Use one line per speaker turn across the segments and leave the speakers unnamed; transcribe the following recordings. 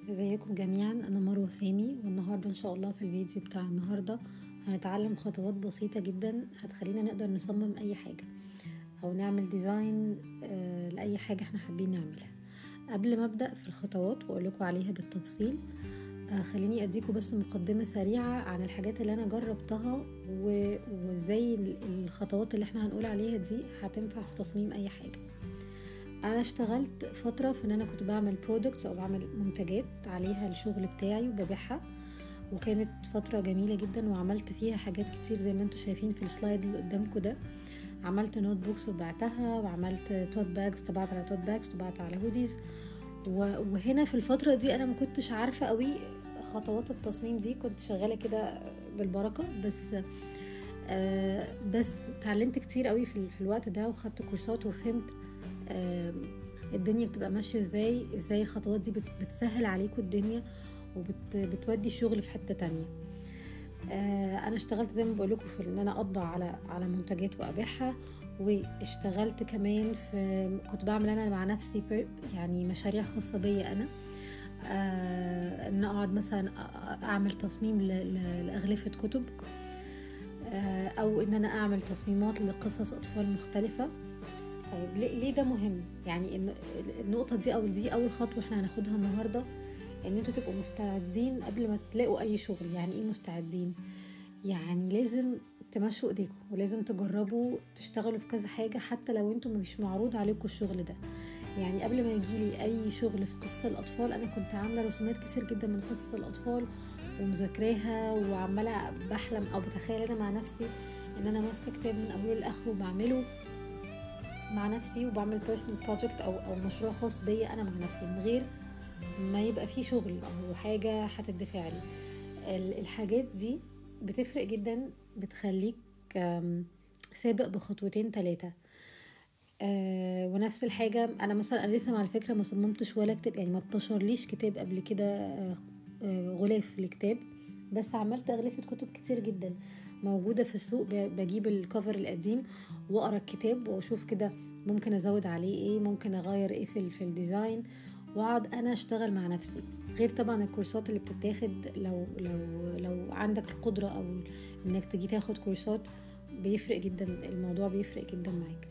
ازيكم جميعا، انا مروه سامي، والنهارده ان شاء الله في الفيديو بتاع النهارده هنتعلم خطوات بسيطه جدا هتخلينا نقدر نصمم اي حاجه او نعمل ديزاين لاي حاجه احنا حابين نعملها. قبل ما ابدا في الخطوات واقول لكم عليها بالتفصيل، خليني اديكم بس مقدمه سريعه عن الحاجات اللي انا جربتها وازاي الخطوات اللي احنا هنقول عليها دي هتنفع في تصميم اي حاجه. انا اشتغلت فتره في ان انا كنت بعمل برودكتس او بعمل منتجات عليها الشغل بتاعي وببيعها، وكانت فتره جميله جدا وعملت فيها حاجات كتير زي ما انتم شايفين في السلايد اللي قدامكم ده. عملت نوت بوكس وبعتها، وعملت توت باجز، طبعت على توت باجز، طبعت على هوديز. وهنا في الفتره دي انا ما كنتش عارفه قوي خطوات التصميم دي، كنت شغاله كده بالبركه بس اتعلمت كتير قوي في الوقت ده، وخدت كورسات وفهمت الدنيا بتبقى ماشيه ازاي الخطوات دي بتسهل عليكم الدنيا وبتودي الشغل في حته تانية. انا اشتغلت زي ما بقول لكم في ان انا اطبع على منتجات وابيعها، واشتغلت كمان كنت بعمل انا مع نفسي يعني مشاريع خاصه بيا انا، ان اقعد مثلا اعمل تصميم لاغلفه كتب، او ان انا اعمل تصميمات لقصص اطفال مختلفه. طيب ليه ده مهم؟ يعني النقطة دي دي أول خطوة احنا هناخدها النهاردة، ان انتوا تبقوا مستعدين قبل ما تلاقوا أي شغل. يعني ايه مستعدين؟ يعني لازم تمشوا ايديكم ولازم تجربوا تشتغلوا في كذا حاجة حتى لو انتوا مش معروض عليكم الشغل ده. يعني قبل ما يجيلي أي شغل في قصص الأطفال أنا كنت عاملة رسومات كتير جدا من قصص الأطفال ومذاكراها، وعمالة بحلم أو بتخيل أنا مع نفسي ان انا ماسكة كتاب من أوله لآخره وبعمله مع نفسي، وبعمل personal project او مشروع خاص بيا انا مع نفسي من غير ما يبقى فيه شغل او حاجه هتدفع لي. الحاجات دي بتفرق جدا، بتخليك سابق بخطوتين 3. ونفس الحاجه انا مثلا انا لسه على فكره ما صممتش ولا كتاب، يعني ما اتنشرليش كتاب قبل كده غلاف لكتاب، بس عملت أغلفة كتب كتير جدا موجودة في السوق. بجيب الكفر القديم وأقرأ الكتاب وأشوف كده ممكن أزود عليه إيه، ممكن أغير إيه في الديزاين، وأقعد أنا أشتغل مع نفسي. غير طبعا الكورسات اللي بتتاخد لو عندك القدرة أو إنك تجي تاخد كورسات، بيفرق جدا، الموضوع بيفرق جدا معاك.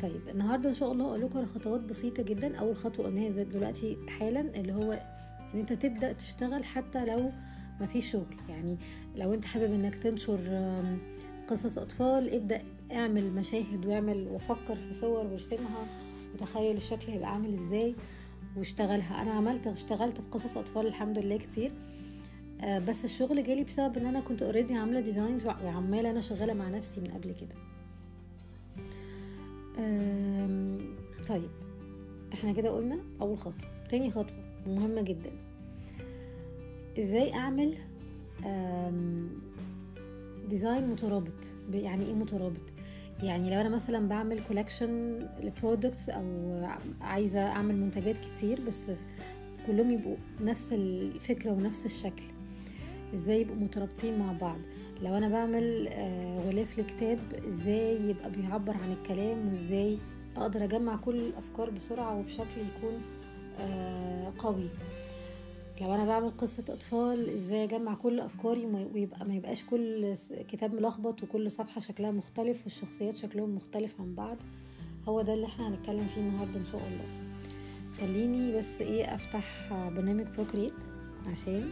طيب النهاردة إن شاء الله أقول لكم على خطوات بسيطة جدا. أول خطوة قلناها دلوقتي حالا، اللي هو إن أنت تبدأ تشتغل حتى لو ما فيش شغل. يعني لو انت حابب انك تنشر قصص اطفال، ابدأ اعمل مشاهد واعمل وفكر في صور وارسمها وتخيل الشكل هيبقى عامل ازاي واشتغلها. انا اشتغلت في قصص اطفال الحمد لله كتير، بس الشغل جالي بسبب ان انا كنت اوريدي عامله ديزاينز وعماله انا شغاله مع نفسي من قبل كده. طيب احنا كده قلنا اول خطوه. تاني خطوه مهمه جدا، ازاي اعمل ديزاين مترابط. يعني ايه مترابط؟ يعني لو انا مثلا بعمل كولكشن لبرودكتس او عايزه اعمل منتجات كتير بس كلهم يبقوا نفس الفكره ونفس الشكل، ازاي يبقوا مترابطين مع بعض؟ لو انا بعمل غلاف لكتاب، ازاي يبقى بيعبر عن الكلام، وازاي اقدر اجمع كل الافكار بسرعه وبشكل يكون قوي؟ لو انا بعمل قصة اطفال، ازاي اجمع كل افكاري ويبقى ما يبقاش كل كتاب ملخبط وكل صفحة شكلها مختلف والشخصيات شكلهم مختلف عن بعض. هو ده اللي احنا هنتكلم فيه النهاردة ان شاء الله. خليني بس افتح برنامج بروكريت عشان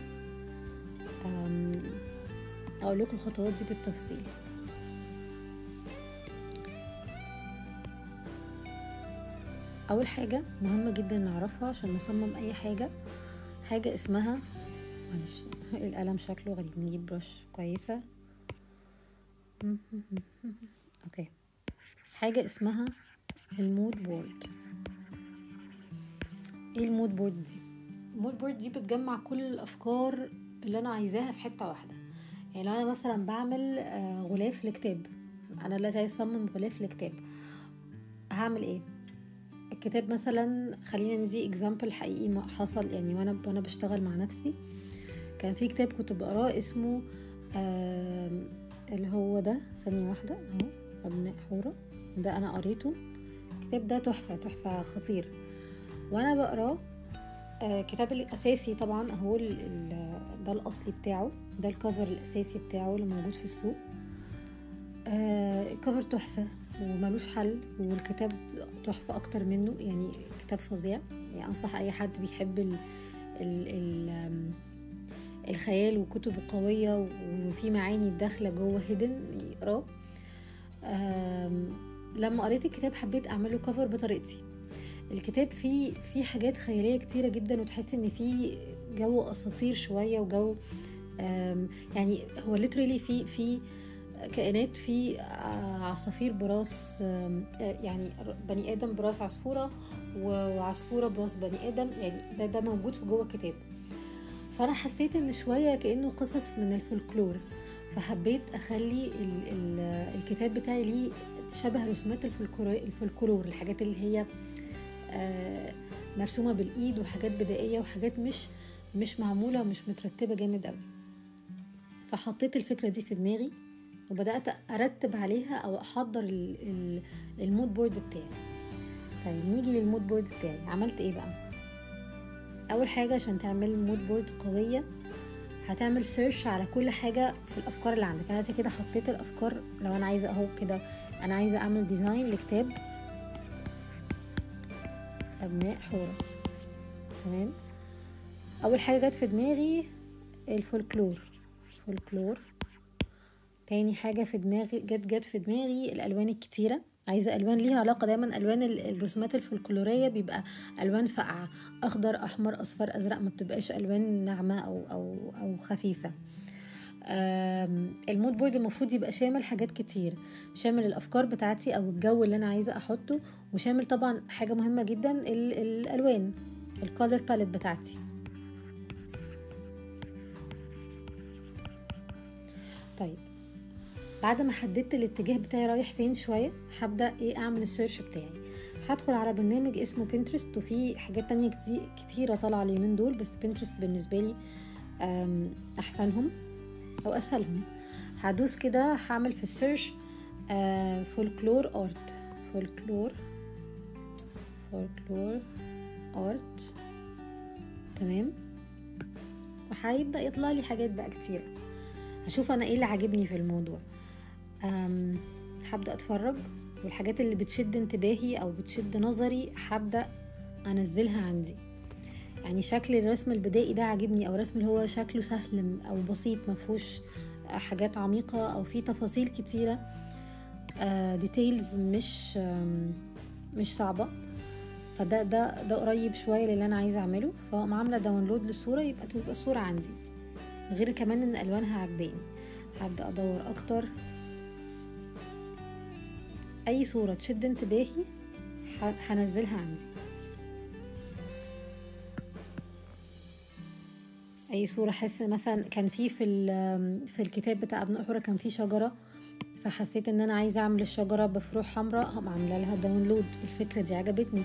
اقول لكم الخطوات دي بالتفصيل. اول حاجة مهمة جدا نعرفها عشان نصمم اي حاجة اسمها، معلش القلم شكله غريب، نجيب برش كويسة. اوكي، حاجة اسمها المود بورد. ايه المود بورد دي؟ المود بورد دي بتجمع كل الافكار اللي انا عايزاها في حتة واحدة. يعني لو انا مثلا بعمل غلاف لكتاب، انا دلوقتي عايز اصمم غلاف لكتاب، هعمل ايه؟ الكتاب مثلا، خلينا ندي اكزامبل حقيقي ما حصل يعني وانا بشتغل مع نفسي. كان في كتاب كنت بقراه اسمه اللي هو ده، ثانية واحدة اهو، أبناء حورة. ده أنا قريته، الكتاب ده تحفة خطير. وأنا بقراه كتاب الاساسي طبعا اهو، ده الاصلي بتاعه، ده الكفر الاساسي بتاعه اللي موجود في السوق. الكفر تحفة وملوش حل، والكتاب تحفة اكتر منه، يعني كتاب فظيع. يعني انصح اي حد بيحب ال ال الخيال وكتب قوية وفي معاني داخلة جوه هيدن يقراه. لما قريت الكتاب حبيت اعمله كفر بطريقتي. الكتاب فيه حاجات خيالية كتيرة جدا، وتحس ان فيه جو اساطير شوية وجو يعني هو literally في كائنات، في عصافير براس يعني بني ادم براس عصفورة، وعصفورة براس بني ادم، يعني ده موجود في جوه الكتاب. فانا حسيت ان شوية كأنه قصص من الفولكلور، فحبيت اخلي الكتاب بتاعي ليه شبه رسومات الفولكلور، الحاجات اللي هي مرسومة بالايد، وحاجات بدائية، وحاجات مش معمولة ومش مترتبة جامد قوي. فحطيت الفكرة دي في دماغي وبدأت ارتب عليها او احضر المود بورد بتاعي. طيب نيجي للمود بورد بتاعي. عملت ايه بقى؟ اول حاجة عشان تعمل مود بورد قوية هتعمل سيرش على كل حاجة في الافكار اللي عندك. انا زي كده حطيت الافكار، لو انا عايزة اهو كده انا عايزة اعمل ديزاين لكتاب ابناء حورة. تمام، اول حاجة جت في دماغي الفولكلور. تاني حاجة في دماغي جت في دماغي الالوان الكتيرة. عايزة الوان ليها علاقة، دايما الوان الرسومات الفولكلورية بيبقى الوان فاقعة، اخضر احمر اصفر ازرق، ما بتبقاش الوان ناعمة او خفيفة. المود بورد المفروض يبقى شامل حاجات كتير، شامل الافكار بتاعتي او الجو اللي انا عايزة احطه، وشامل طبعا حاجة مهمة جدا الالوان، الكولر باليت بتاعتي. طيب بعد ما حددت الاتجاه بتاعي رايح فين شوية، هبدأ اعمل السيرش بتاعي. هدخل على برنامج اسمه بنترست، وفي حاجات تانية كتيرة طالعة اليومين دول، بس بنترست بالنسبة لي احسنهم او اسهلهم. هدوس كده، هعمل في السيرش فولكلور ارت. تمام، وهيبدأ يطلع لي حاجات بقى كتيرة. هشوف انا ايه اللي عاجبني في الموضوع. هبدأ اتفرج، والحاجات اللي بتشد انتباهي او بتشد نظري هبدأ انزلها عندي. يعني شكل الرسم البدائي ده عاجبني، او الرسم اللي هو شكله سهل او بسيط مفهوش حاجات عميقة او فيه تفاصيل كتيرة، ديتيلز مش صعبة. فده ده قريب شوية للي انا عايزة اعمله. فاقوم عاملة داونلود للصورة، يبقى تبقى الصورة عندي، غير كمان ان الوانها عجباني. هبدأ ادور اكتر، اي صورة تشد انتباهي هنزلها عندي. اي صورة حس مثلا كان في الكتاب بتاع ابناء حورة كان في شجرة، فحسيت ان انا عايزة اعمل الشجرة بفروع حمراء، هم عاملة لها داونلود. الفكرة دي عجبتني.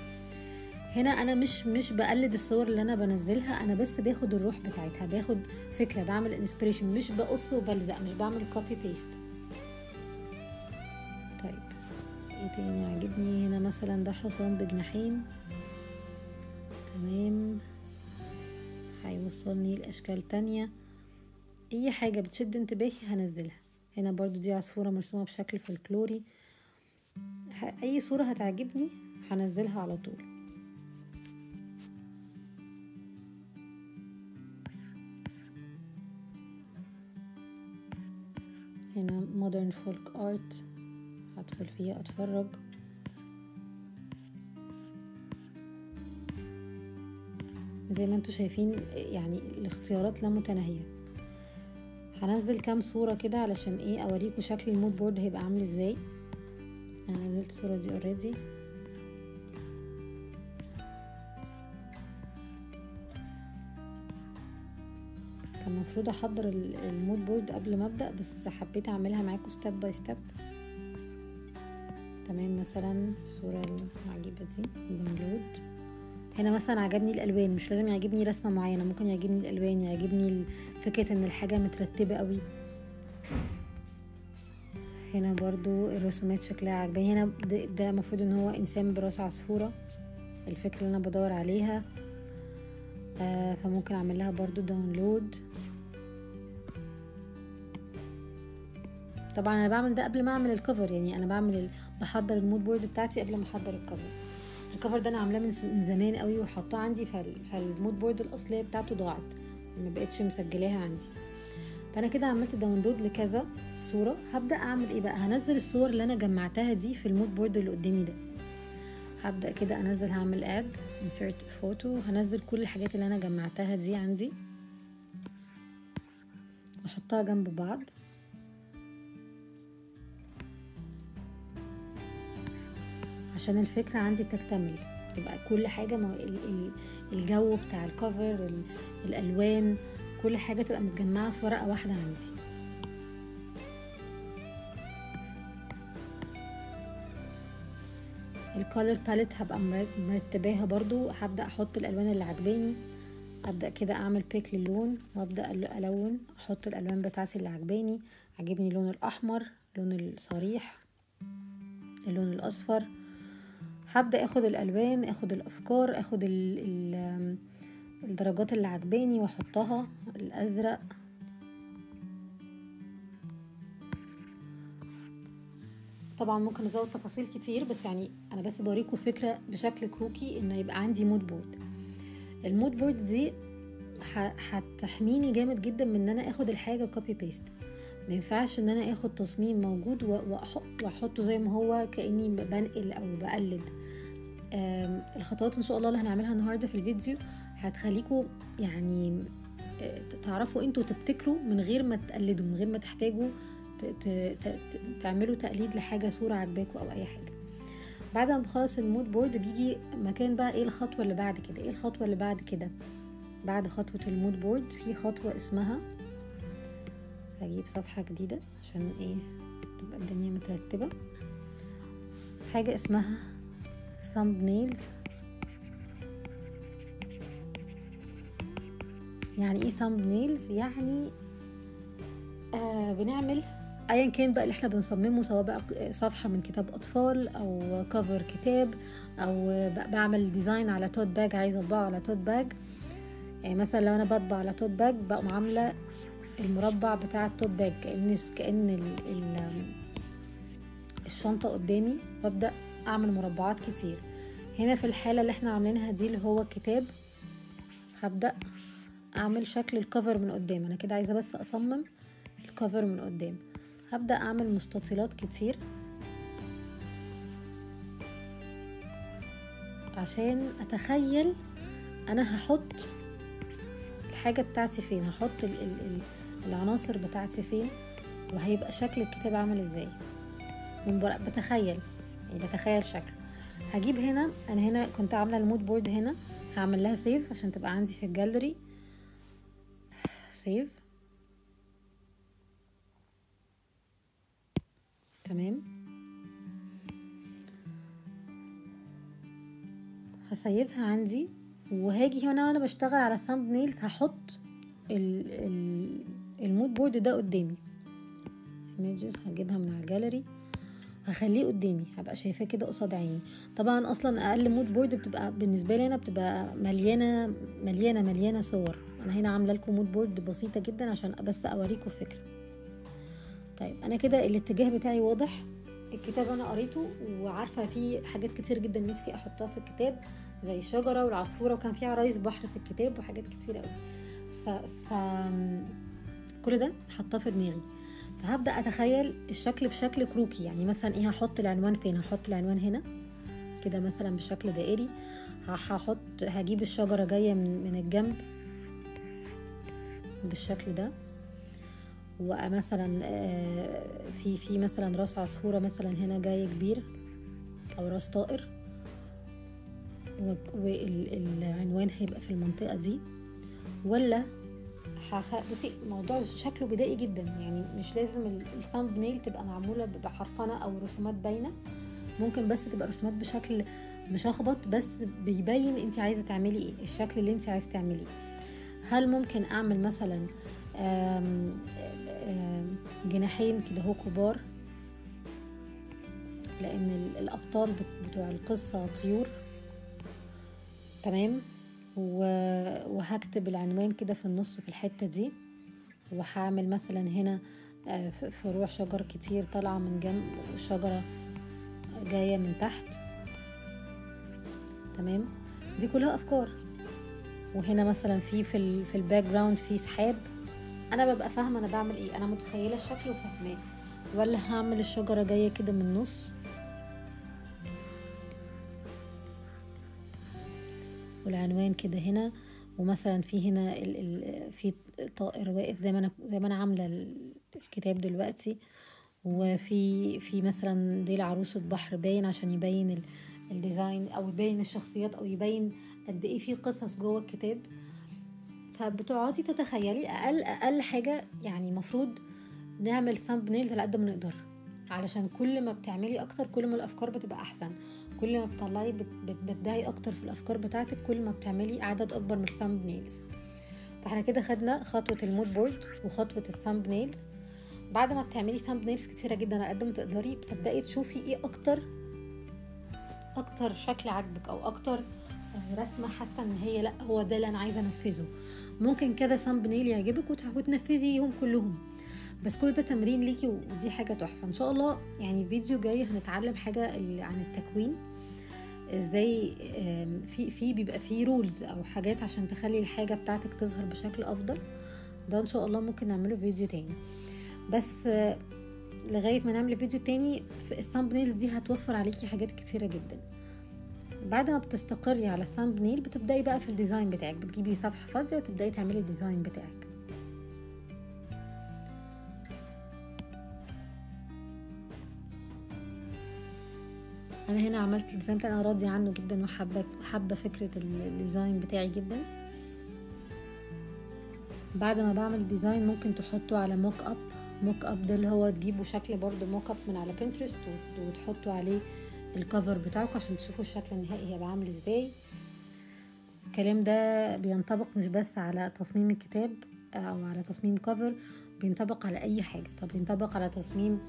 هنا انا مش بقلد الصور اللي انا بنزلها، انا بس باخد الروح بتاعتها، باخد فكرة، بعمل انسبريشن، مش بقص وبلزق، مش بعمل كوبي بيست. طيب ايه تاني عجبني هنا؟ مثلا ده حصان بجناحين. تمام، هيوصلني لاشكال تانية. اي حاجة بتشد انتباهي هنزلها. هنا برضو دي عصفورة مرسومة بشكل فولكلوري. اي صورة هتعجبني هنزلها على طول. هنا modern folk art، هدخل فيها اتفرج. زي ما انتوا شايفين يعني الاختيارات لا متناهية. هنزل كام صورة كده علشان اوريكم شكل المود بورد هيبقى عامل ازاي. انا نزلت الصورة دي اوريدي. كان المفروض احضر المود بورد قبل ما ابدأ، بس حبيت اعملها معاكم ستيب باي ستيب. تمام، مثلا الصورة العجيبة دي داونلود. هنا مثلا عجبني الالوان، مش لازم يعجبني رسمة معينة، ممكن يعجبني الالوان، يعجبني فكرة ان الحاجة مترتبة قوي. هنا برضو الرسومات شكلها عجباني. هنا ده مفروض ان هو انسان براس عصفورة، الفكرة اللي انا بدور عليها. فممكن اعمل لها برضو داونلود. طبعا انا بعمل ده قبل ما اعمل الكفر، يعني انا بحضر المود بورد بتاعتي قبل ما احضر الكفر. الكفر ده انا عاملاه من زمان قوي وحطاه عندي، فالمود بورد الاصليه بتاعته ضاعت، ما بقتش مسجلاها عندي. فانا كده عملت داونلود لكذا صوره. هبدا اعمل ايه بقى؟ هنزل الصور اللي انا جمعتها دي في المود بورد اللي قدامي ده. هبدا كده انزل، هعمل اد insert فوتو، هنزل كل الحاجات اللي انا جمعتها دي عندي واحطها جنب بعض عشان الفكره عندي تكتمل، تبقى كل حاجه الجو بتاع الكفر، الالوان، كل حاجه تبقى متجمعه في ورقه واحده عندي. الكولر باليت هبقى مرتباها برضو، هبدا احط الالوان اللي عجباني. ابدا كده اعمل بيك للون وابدا الون، احط الالوان بتاعتي اللي عجباني. عجبني اللون الاحمر، لون الصريح، اللون الاصفر. هبدا اخد الالوان، اخد الافكار، اخد الدرجات اللي عجباني واحطها. الازرق، طبعا ممكن ازود تفاصيل كتير، بس يعني انا بس بوريكم فكره بشكل كروكي ان يبقى عندي مود بورد. المود بورد دي هتحميني جامد جدا من ان انا اخد الحاجه كوبي بيست. ما ينفعش ان انا اخد تصميم موجود واحطه زي ما هو كاني بنقل او بقلد. الخطوات ان شاء الله اللي هنعملها النهارده في الفيديو هتخليكم يعني تعرفوا انتوا تبتكروا من غير ما تقلدوا، من غير ما تحتاجوا تعملوا تقليد لحاجه صوره عجباكوا او اي حاجه. بعد ما بخلص المود بورد بيجي مكان بقى ايه الخطوه اللي بعد كده. ايه الخطوه اللي بعد كده؟ بعد خطوه المود بورد في خطوه اسمها، هجيب صفحه جديده عشان ايه تبقى الدنيا مترتبه، حاجه اسمها thumbnails. يعني ايه thumbnails؟ يعني بنعمل ايا كان بقى اللي احنا بنصممه، سواء بقى صفحه من كتاب اطفال او كفر كتاب، او بعمل ديزاين على توت باج عايزه اطبعه على توت باج. يعني مثلا لو انا بطبع على توت باج بقى عامله المربع بتاع التوت باج كأن الشنطه قدامي، وابدا اعمل مربعات كتير. هنا في الحاله اللي احنا عاملينها دي اللي هو الكتاب، هبدا اعمل شكل الكفر من قدام. انا كده عايزه بس اصمم الكفر من قدام. هبدأ اعمل مستطيلات كتير عشان اتخيل انا هحط الحاجة بتاعتي فين، هحط العناصر بتاعتي فين، وهيبقى شكل الكتاب عامل ازاي من بره. بتخيل شكله. هجيب هنا، انا هنا كنت عاملة المود بورد، هنا هعمل لها سيف عشان تبقى عندي في الجاليري. سيف، تمام. هسيبها عندي، وهاجي هنا وانا بشتغل على ثامب نيلز هحط المود بورد ده قدامي. ايميجز هجيبها من على الجاليري، هخليه قدامي، هبقى شايفاه كده قصاد عيني. طبعا اصلا اقل مود بورد بتبقى بالنسبه لي انا بتبقى مليانه مليانه مليانه صور. انا هنا عامله لكم مود بورد بسيطه جدا عشان بس اوريكم فكره. طيب انا كده الاتجاه بتاعي واضح. الكتاب انا قريته وعارفه فيه حاجات كتير جدا نفسي احطها في الكتاب، زي الشجره والعصفوره، وكان في عرايس بحر في الكتاب وحاجات كتير قوي. كل ده حطاه في دماغي. فهبدا اتخيل الشكل بشكل كروكي. يعني مثلا ايه، هحط العنوان فين؟ هحط العنوان هنا كده مثلا بشكل دائري. هجيب الشجره جايه من الجنب بالشكل ده، ومثلا في مثلا راس عصفورة مثلا هنا جاي كبير، او راس طائر، والعنوان هيبقى في المنطقة دي. ولا بصي الموضوع شكله بدائي جدا، يعني مش لازم الثامب نيل تبقى معمولة بحرفنة او رسومات باينة. ممكن بس تبقى رسومات بشكل مشخبط بس بيبين انت عايزة تعملي ايه، الشكل اللي انت عايزة تعمليه. هل ممكن اعمل مثلا جناحين كده هو كبار، لان الابطال بتوع القصة طيور، تمام. وهكتب العنوان كده في النص في الحتة دي، وهعمل مثلا هنا فروع شجر كتير طالعة من جنب وشجرة جاية من تحت. تمام، دي كلها افكار. وهنا مثلا في الباك جراوند في سحاب، انا ببقى فاهمه انا بعمل ايه، انا متخيله الشكل وفاهماه. ولا هعمل الشجره جايه كده من النص، والعنوان كده هنا، ومثلا في هنا في طائر واقف زي ما انا عامله الكتاب دلوقتي. وفي مثلا ديل عروسه بحر باين عشان يبين الديزاين، او يبين الشخصيات، او يبين قد ايه في قصص جوه الكتاب. فبتقعدي تتخيلي اقل حاجه، يعني مفروض نعمل ثامب نيلز على قد ما نقدر، علشان كل ما بتعملي اكتر كل ما الافكار بتبقى احسن، كل ما بتطلعي بتبدعي اكتر في الافكار بتاعتك، كل ما بتعملي عدد اكبر من الثامب نيلز. فاحنا كده خدنا خطوه المود بورد وخطوه الثامب نيلز. بعد ما بتعملي ثامب نيلز كتيره جدا على قد ما تقدري، بتبداي تشوفي ايه اكتر شكل عاجبك، او اكتر رسمه حاسه ان هي لا هو ده اللي انا عايزه انفذه. ممكن كده ثامب نيل يعجبك وتنفذيهم كلهم، بس كل ده تمرين ليكي، ودي حاجه تحفه. ان شاء الله يعني فيديو جاي هنتعلم حاجه عن التكوين، ازاي في بيبقى في رولز او حاجات عشان تخلي الحاجه بتاعتك تظهر بشكل افضل. ده ان شاء الله ممكن نعمله فيديو تاني. بس لغايه ما نعمل فيديو تاني، في الثامب نيلز دي هتوفر عليكي حاجات كتيره جدا. بعد ما بتستقري على الثامب نيل، بتبداي بقى في الديزاين بتاعك، بتجيبي صفحه فاضيه وتبداي تعملي الديزاين بتاعك. انا هنا عملت الديزاين بتاعي، انا راضيه عنه جدا وحابه فكره الديزاين بتاعي جدا. بعد ما بعمل ديزاين ممكن تحطه على موك اب ده اللي هو تجيبوا شكل برضو موك اب من على بنترست وتحطوا عليه الكفر بتاعك عشان تشوفوا الشكل النهائي هيبقى عامل ازاي. الكلام ده بينطبق مش بس على تصميم الكتاب او على تصميم كفر، بينطبق على اي حاجه. طب بينطبق على تصميم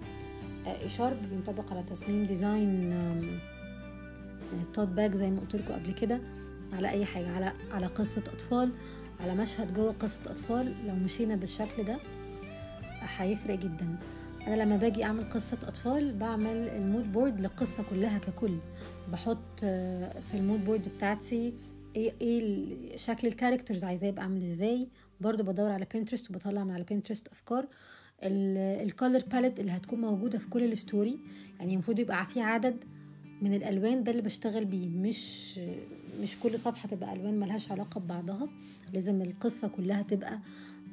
اشارب، بينطبق على تصميم ديزاين توت باج زي ما قلت لكم قبل كده، على اي حاجه، على قصه اطفال، على مشهد جوه قصه اطفال. لو مشينا بالشكل ده هيفرق جدا. انا لما باجي اعمل قصه اطفال بعمل المود بورد للقصه كلها ككل، بحط في المود بورد بتاعتي ايه شكل الكاركترز عايزاه يبقى عامل ازاي. برضو بدور على بنترست وبطلع من على بنترست افكار الكولر باليت اللي هتكون موجوده في كل الستوري. يعني المفروض يبقى في عدد من الالوان، ده اللي بشتغل بيه. مش كل صفحه تبقى الوان ملهاش علاقه ببعضها، لازم القصه كلها تبقى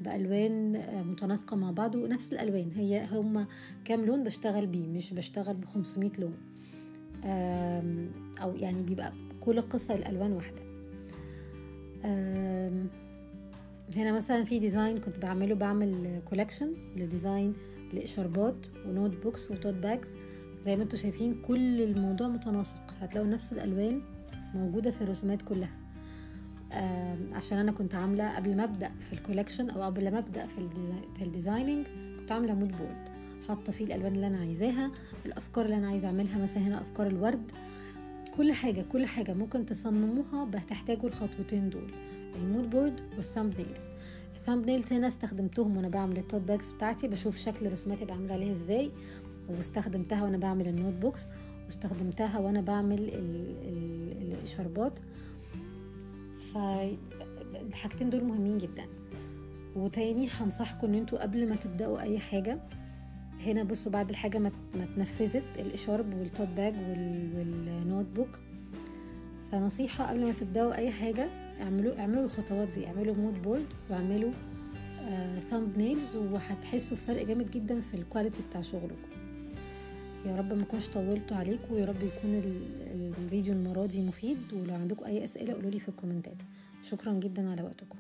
بألوان متناسقة مع بعض ونفس الألوان. هما كام لون بشتغل بيه، مش بشتغل ب500 لون، أو يعني بيبقى كل قصة الألوان واحدة. هنا مثلا في ديزاين كنت بعمل كولكشن لديزاين لإشاربات ونوت بوكس وتوت باجز. زي ما انتوا شايفين كل الموضوع متناسق، هتلاقوا نفس الألوان موجودة في الرسومات كلها. عشان انا كنت عامله قبل ما ابدا في الكولكشن او قبل ما ابدا في الديزايننج، كنت عامله مود بورد حاطه فيه الالوان اللي انا عايزاها، الافكار اللي انا عايزه اعملها. مثلا هنا افكار الورد، كل حاجه ممكن تصمموها بتحتاجوا الخطوتين دول، المود بورد والثامب نيلز. الثامب نيلز هنا استخدمتهم وانا بعمل التوت باجز بتاعتي، بشوف شكل رسوماتي بعمل عليها ازاي، واستخدمتها وانا بعمل النوت بوكس، واستخدمتها وانا بعمل الاشاربات. فالحاجتين دول مهمين جدا. وتاني هنصحكم ان انتوا قبل ما تبدأوا اي حاجة، هنا بصوا بعد الحاجة ما اتنفذت الاشارب والتوت باج والنوت بوك، فنصيحة قبل ما تبدأوا اي حاجة اعملوا الخطوات دي، اعملوا مود بورد واعملوا ثامب نيلز، وهتحسوا بفرق جامد جدا في الكواليتي بتاع شغلكم. يا رب ما كنتش طولتوا عليكم، ويا رب يكون الفيديو المرة دي مفيد. ولو عندكم اي اسئلة قولولي في الكومنتات. شكرا جدا على وقتكم.